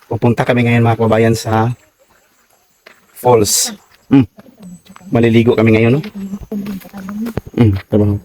Pupunta kami ngayon mga kababayan sa falls. Maliligo kami ngayon, no? Trabaho.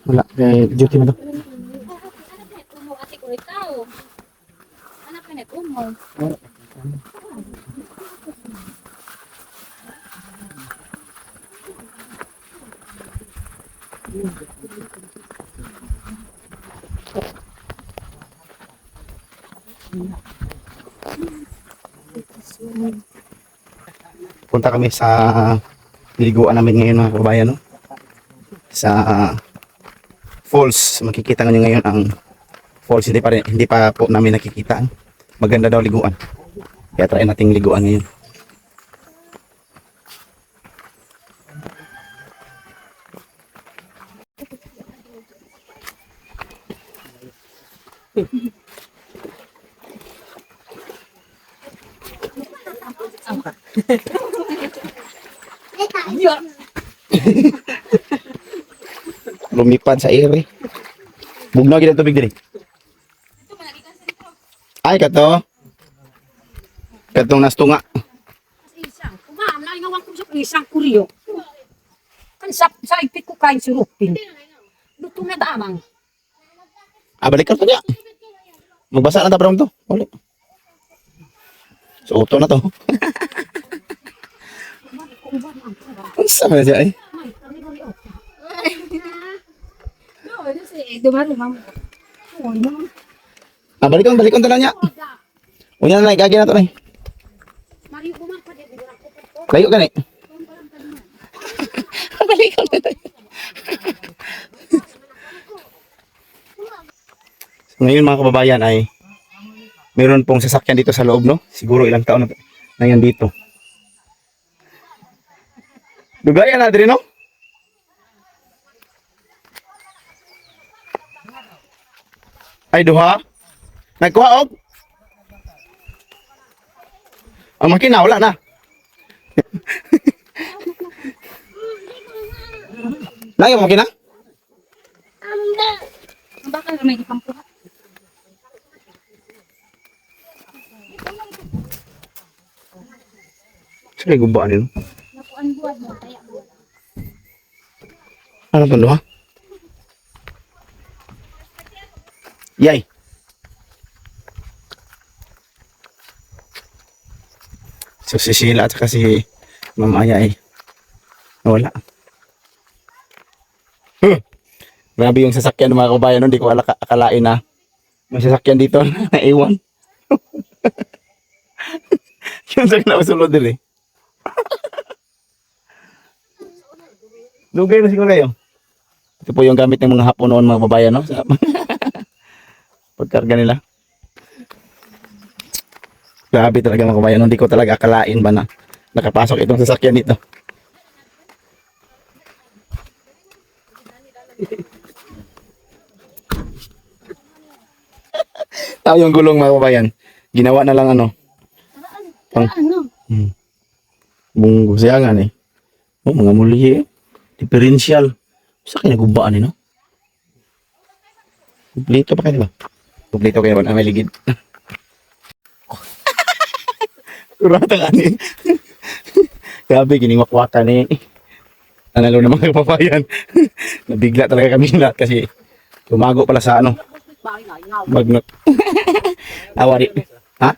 Wala, duty na to. Punta kami sa liguan namin ngayon mga kababayan, no? Sa falls. Makikita nyo ngayon ang falls. Hindi pa po namin nakikita. Maganda daw liguan. Kaya try nating liguan ngayon. Lumipad sa ere. Bugnaw gid ang tubig diri. Ay kato. Katong nastunga. Isang, kumam na ingawang ko sa isang kuryo. Kan sa ipit ko kain surupin. Luto na damang. Balik ka to niya. Magbasa na ta bro to. Uli. So auto na to. Unsa man siya ay? Balik on to na niya. Unya na gagi na to nay. Layo ka ni. Balik on na. So, ngayon mga kababayan ay meron pong sasakyan dito sa loob, no? Siguro ilang taon na yan dito. Dugayan na diri, no? Ay duha. Nagkuha og. Ang makina wala na. Layo ang makina? Bakal may ipampuha. Sige gubaan nino. Nakuan buhat mo kaya buhat. Ano to duha? Yay. So si Sheila at saka si Ma'am Aya ay wala. Grabe yung sasakyan ng mga kabayan, hindi ko akalain na may sasakyan dito na iwan. Yung sa kinasulod din eh. Lugay na siguro kayo. Ito po yung gamit ng mga hapon noon mga kabayan, no? Sa pagkarga nila. Grabe talaga mga kabayan, hindi ko talaga akalain ba na nakapasok itong sasakyan dito. Tao yung gulong mga kabayan. Ginawa na lang ano. Pang bunggo siya nga eh. Oh, mga muli eh. Differential. Sa kanya gubaan eh, no? Kumplito pa kayo ba? Kumplito kayo ba? May ligid. Kurata ka ni. Grabe, giniwakwakan eh. Analo na mga kababayan. Nabigla talaga kami lahat kasi tumago pala sa ano. Magnot. Awari. Ha?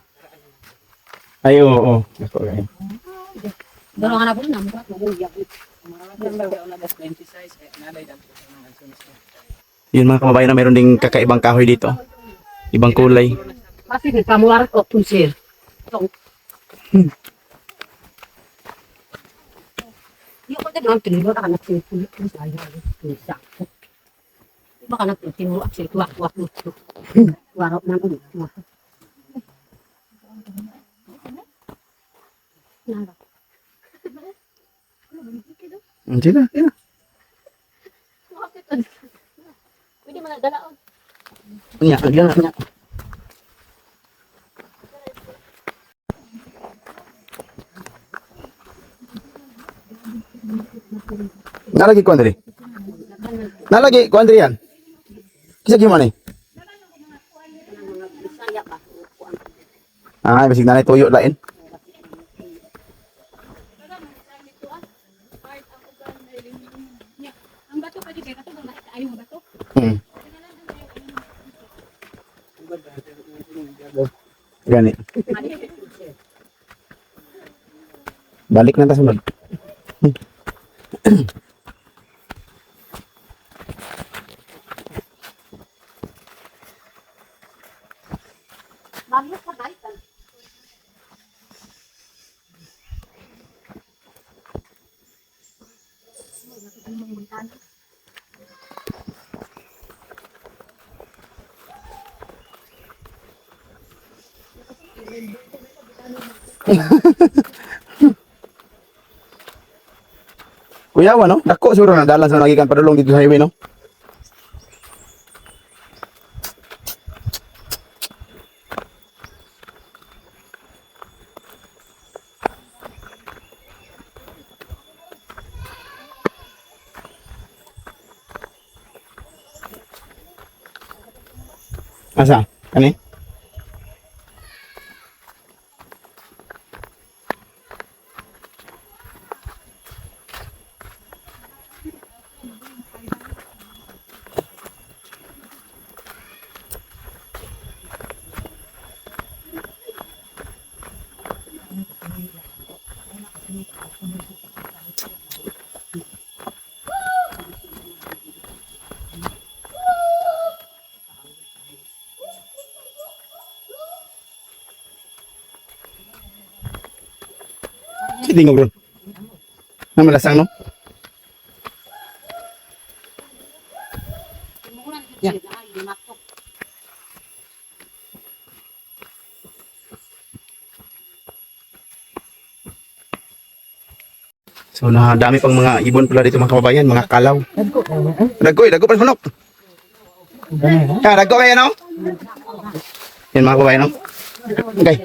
Ay, oo. Ako kayo. Dalo ka na po na mo maguya. Yun mga kababayan na mayroon ding kakaibang kahoy dito. Ibang kulay. Kasi di pamular ko pusir. Yung ko din ang tinuro ka na tinuro ko sa iyo. Iba ka na tinuro at sa tuwak-tuwak mo. Waro na ko dito. Hindi na, hindi na. Pwede mo na dalaon. Nya, nya, nya. Nalagi ko Andre. Nalagi ko Andre yan. Kisa gimana nih? Bisaya pa. Ah, bisig na tuyo lain. Ang bato pwede kaya kato bang ayaw mo bato? Hmm. Gani. Balik na ta sunod. Mamaya ka ba ito? Kuya, no? Dako siguro na dalan sa nagikan padulong dito sa highway, no? Asa? Kani? Sige, tingog ron. Namalasang, no? Yan. Ay, di matok. So, na dami pang mga ibon pala dito mga kababayan, mga kalaw. Dagko pa manok. Ah, dagko kayo, no? Yan mga kababayan, no? Okay.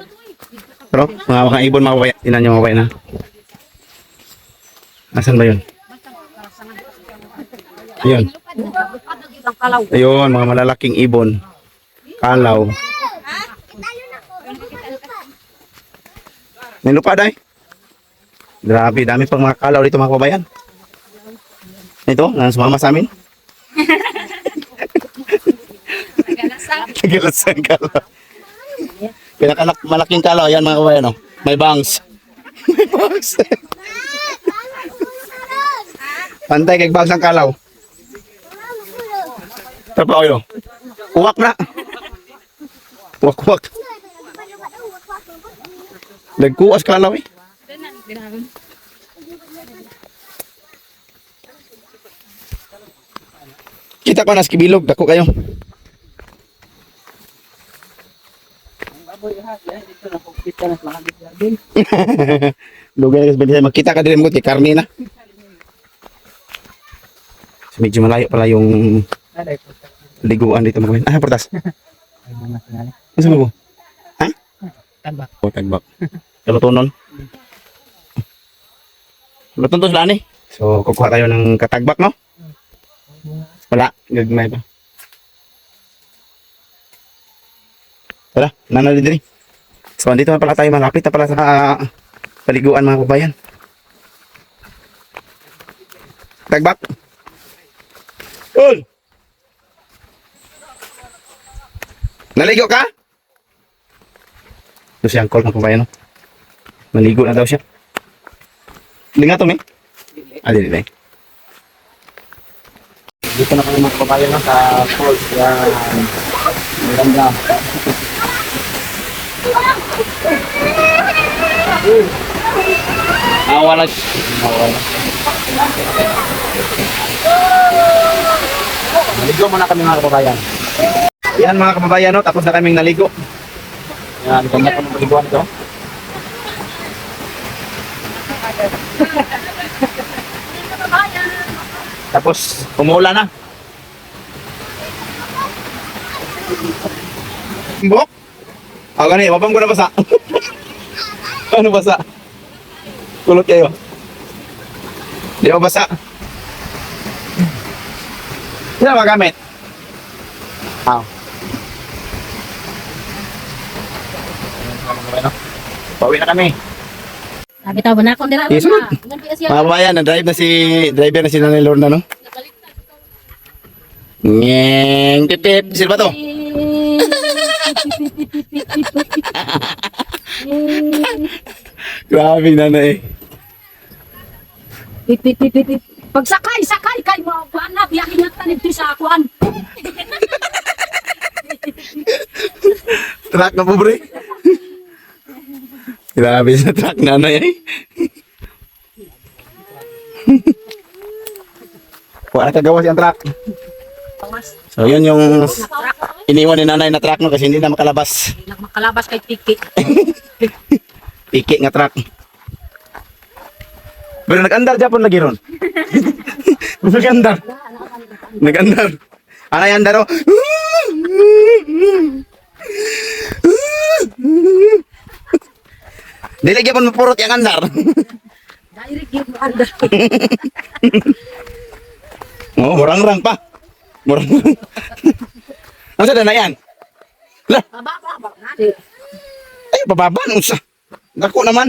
Pero, mga ibon mga kababayan. Tinan nyo mga kababayan, ha? Asan ba yun? Ayun. Ang kalaw. Ayun, mga malalaking ibon. Kalaw. May lupa, day. Grabe, dami pang mga kalaw dito mga kababayan. Ito, sumama sa amin. Nagalasang kalaw. Malaking kalaw, yan mga kababayan, no? May bangs. May bangs. Pantay kay bangs ang kalaw. Tapa kayo. Uwak na. Uwak. Nagkuwas kalaw eh. Kita ko nas kibilog, dako kayo. Lugay na kasi makita ka din mo kay karne na. So, medyo malayo pala yung liguan dito mga ah, portas. Ano sa mo? Ha? Tagbak. Oh, tagbak. Kalutunon. Luton to sila ni. So, kukuha tayo ng katagbak, no? Wala, gagmay pa. Tara, nanali din. So, andito na pala tayo, malapit na pala sa paliguan mga kabayan. Tagbak. Cool. Naligo ka? Ito si Uncle mga kabayan, no? Naligo na daw siya. Linga to, may? Ah, dili. Dito na kami mga kabayan, no? Sa falls. Yan. Maganda. Awala. Naligo muna kami mga kababayan. Yan mga kababayan, no? Tapos na kaming naligo. Yan, ganda po ng paliguan ito. Tapos, umuulan na. Bok? Gani, mabang ko na basa. Ano basa? Kulot kayo. Di ba basa? Sino ba gamit? Bawi na kami. Sabi tao ba na akong dira? Yes, sir. Mga kabayan, na-drive na si driver na si Nanay Lorna, no? Ngeng, tip-tip. Sino ba to? Grabe nanay. Pagsakay, sakay kay mo. Kuan na, biyakin na tanig sa kuan. Truck na po, bre. Grabe sa truck nanay ay. Kuha na kagawa siyang truck. So yun yung iniwan ni nanay na truck no kasi hindi na makalabas. Makalabas kay Tiki. Piki nga truck. Pero nag-andar Japon lagi ron. Nag-andar. Nag-andar. Anay andar oh. Dili gyapon mapurot yang andar. Direct yung anda. Oh, murang-rang pa. Murang-rang. Ano sa na yan? Lah, Baba. ay bababa nung sa. Dako naman.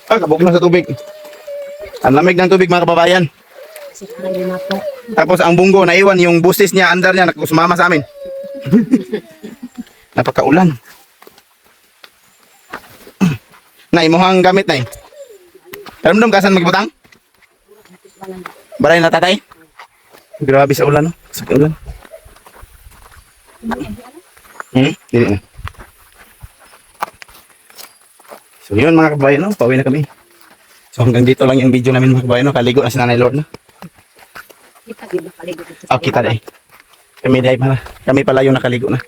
Kabog na sa tubig. Ang lamig ng tubig mga kababayan. Tapos ang bunggo naiwan yung busis niya, andar niya, sumama sa amin. Napakaulan. Nay, mohang gamit nay. Ramdam ka saan magbutang? Baray na tatay? Grabe sa ulan, no? Sa ulan. Dili na. So yun mga kabayan, no? Pauwi na kami. So hanggang dito lang yung video namin mga kabayan, no? Kaligo na si Nanay Lord, no? Oh, kita dahil. Kami dahil pala. Kami pala yung nakaligo na.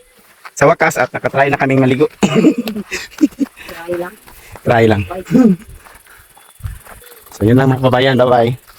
Sa wakas at nakatry na kaming maligo. Try lang. Try lang. So yun lang mga kababayan. Bye-bye.